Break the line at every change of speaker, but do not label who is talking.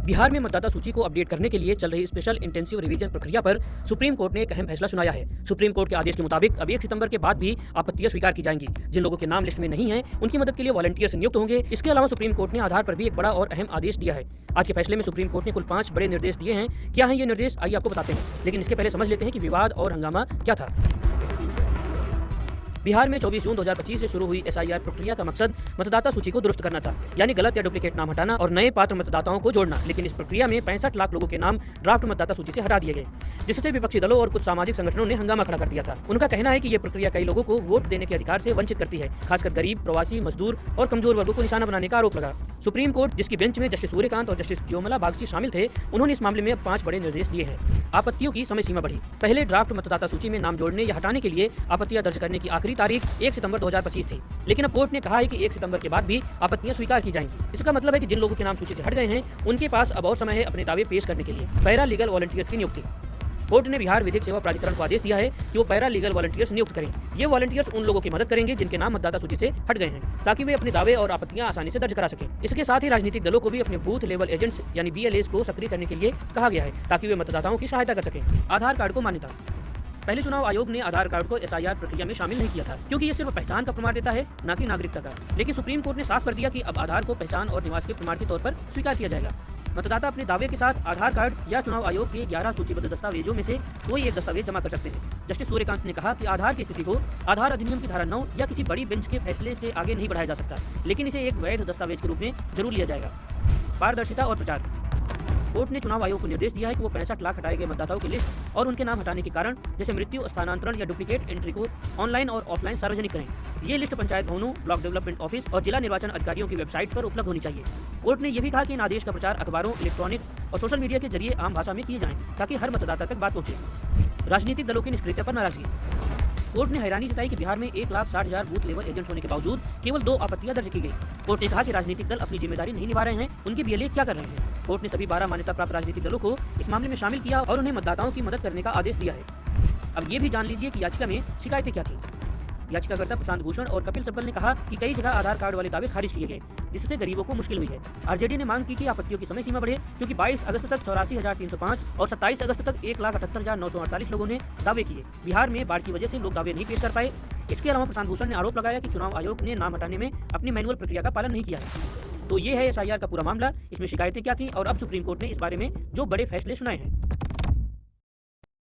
बिहार में मतदाता सूची को अपडेट करने के लिए चल रही स्पेशल इंटेंसिव रिवीजन प्रक्रिया पर सुप्रीम कोर्ट ने एक अहम फैसला सुनाया है। सुप्रीम कोर्ट के आदेश के मुताबिक अब 1 सितंबर के बाद भी आपत्तियां स्वीकार की जाएंगी। जिन लोगों के नाम लिस्ट में नहीं है उनकी मदद के लिए वॉलंटियर्स नियुक्त होंगे। इसके अलावा सुप्रीम कोर्ट ने आधार पर भी एक बड़ा और अहम आदेश दिया है। आज के फैसले में सुप्रीम कोर्ट ने कुल 5 बड़े निर्देश दिए हैं। क्या है ये निर्देश, आइए आपको बताते हैं, लेकिन इसके पहले समझ लेते हैं कि विवाद और हंगामा क्या था। बिहार में 24 जून 2025 से शुरू हुई एसआईआर प्रक्रिया का मकसद मतदाता सूची को दुरुस्त करना था, यानी गलत या डुप्लीकेट नाम हटाना और नए पात्र मतदाताओं को जोड़ना। लेकिन इस प्रक्रिया में 65 लाख लोगों के नाम ड्राफ्ट मतदाता सूची से हटा दिए गए, जिससे विपक्षी दलों और कुछ सामाजिक संगठनों ने हंगामा खड़ा कर दिया था। उनका कहना है कि ये प्रक्रिया कई लोगों को वोट देने के अधिकार से वंचित करती है, खासकर गरीब, प्रवासी, मजदूर और कमजोर वर्गों को निशाना बनाने का आरोप लगा। सुप्रीम कोर्ट, जिसकी बेंच में जस्टिस सूर्यकांत और जस्टिस ज्योमला बागची शामिल थे, उन्होंने इस मामले में 5 बड़े निर्देश दिए हैं। आपत्तियों की समय सीमा बढ़ी। पहले ड्राफ्ट मतदाता सूची में नाम जोड़ने या हटाने के लिए आपत्तियां दर्ज करने की आखिरी तारीख 1 सितंबर 2025 थी, लेकिन अब कोर्ट ने कहा है कि 1 सितंबर के बाद भी आपत्तियां स्वीकार की जाएंगी। इसका मतलब है कि जिन लोगों के नाम सूची से हट गए हैं उनके पास अब और समय है अपने दावे पेश करने के लिए। पैरा लीगल वॉलंटियर्स की नियुक्ति। कोर्ट ने बिहार विधिक सेवा प्राधिकरण को आदेश दिया है कि वो पैरा लीगल वॉलंटियर्स नियुक्त करें। ये वॉलंटियर्स उन लोगों की मदद करेंगे जिनके नाम मतदाता सूची से हट गए हैं, ताकि वे अपने दावे और आपत्तियां आसानी से दर्ज करा सकें। इसके साथ ही राजनीतिक दलों को भी अपने बूथ लेवल एजेंट्स यानी BLAs को सक्रिय करने के लिए कहा गया है, ताकि वे मतदाताओं की सहायता कर सकें। आधार कार्ड को मान्यता। पहले चुनाव आयोग ने आधार कार्ड को एसआईआर प्रक्रिया में शामिल नहीं किया था, क्योंकि ये सिर्फ पहचान का प्रमाण देता है, न कि नागरिकता का। लेकिन सुप्रीम कोर्ट ने साफ कर दिया कि अब आधार को पहचान और निवास के प्रमाण के तौर पर स्वीकार किया जाएगा। मतदाता अपने दावे के साथ आधार कार्ड या चुनाव आयोग के 11 सूचीबद्ध दस्तावेजों में से कोई एक दस्तावेज जमा कर सकते हैं। जस्टिस सूर्यकांत ने कहा कि आधार की स्थिति को आधार अधिनियम की धारा 9 या किसी बड़ी बेंच के फैसले से आगे नहीं बढ़ाया जा सकता, लेकिन इसे एक वैध दस्तावेज के रूप में जरूर लिया जाएगा। पारदर्शिता और प्रचार। कोर्ट ने चुनाव आयोग को निर्देश दिया है कि वो 65 लाख हटाए गए मतदाताओं की लिस्ट और उनके नाम हटाने के कारण जैसे मृत्यु, स्थानांतरण या डुप्लीकेट एंट्री को ऑनलाइन और ऑफलाइन सार्वजनिक करें। ये लिस्ट पंचायत भवनों, ब्लॉक डेवलपमेंट ऑफिस और जिला निर्वाचन अधिकारियों की वेबसाइट पर उपलब्ध होनी चाहिए। कोर्ट ने यह भी कहा कि इन आदेश का प्रचार अखबारों, इलेक्ट्रॉनिक और सोशल मीडिया के जरिए आम भाषा में किए जाएं, ताकि हर मतदाता तक बात पहुंचे। राजनीतिक दलों की निष्क्रियता पर नाराजगी। कोर्ट ने हैरानी जताई कि बिहार में 1,60,000 बूथ लेवल एजेंट्स होने के बावजूद केवल 2 आपत्तियां दर्ज की गई। कोर्ट ने कहा कि राजनीतिक दल अपनी जिम्मेदारी नहीं निभा रहे हैं, उनके BLA क्या कर रहे हैं। कोर्ट ने सभी 12 मान्यता प्राप्त राजनीतिक दलों को इस मामले में शामिल किया और उन्हें मतदाताओं की मदद करने का आदेश दिया है। अब ये भी जान लीजिए कि याचिका में शिकायतें क्या थी। याचिकाकर्ता प्रशांत भूषण और कपिल सिब्बल ने कहा कि कई जगह आधार कार्ड वाले दावे खारिज किए गए, जिससे गरीबों को मुश्किल हुई है। RJD ने मांग की कि आपत्तियों की समय सीमा बढ़े, क्योंकि 22 अगस्त तक 84,305 और 27 अगस्त तक 1,78,948 लोगों ने दावे किए। बिहार में बाढ़ की वजह से लोग दावे नहीं पेश कर पाए। इसके अलावा प्रशांत भूषण ने आरोप लगाया कि चुनाव आयोग ने नाम हटाने में अपनी मैनुअल प्रक्रिया का पालन नहीं किया है। तो ये है एसआईआर का पूरा मामला, इसमें शिकायतें क्या थी और अब सुप्रीम कोर्ट ने इस बारे में जो बड़े फैसले सुनाए हैं।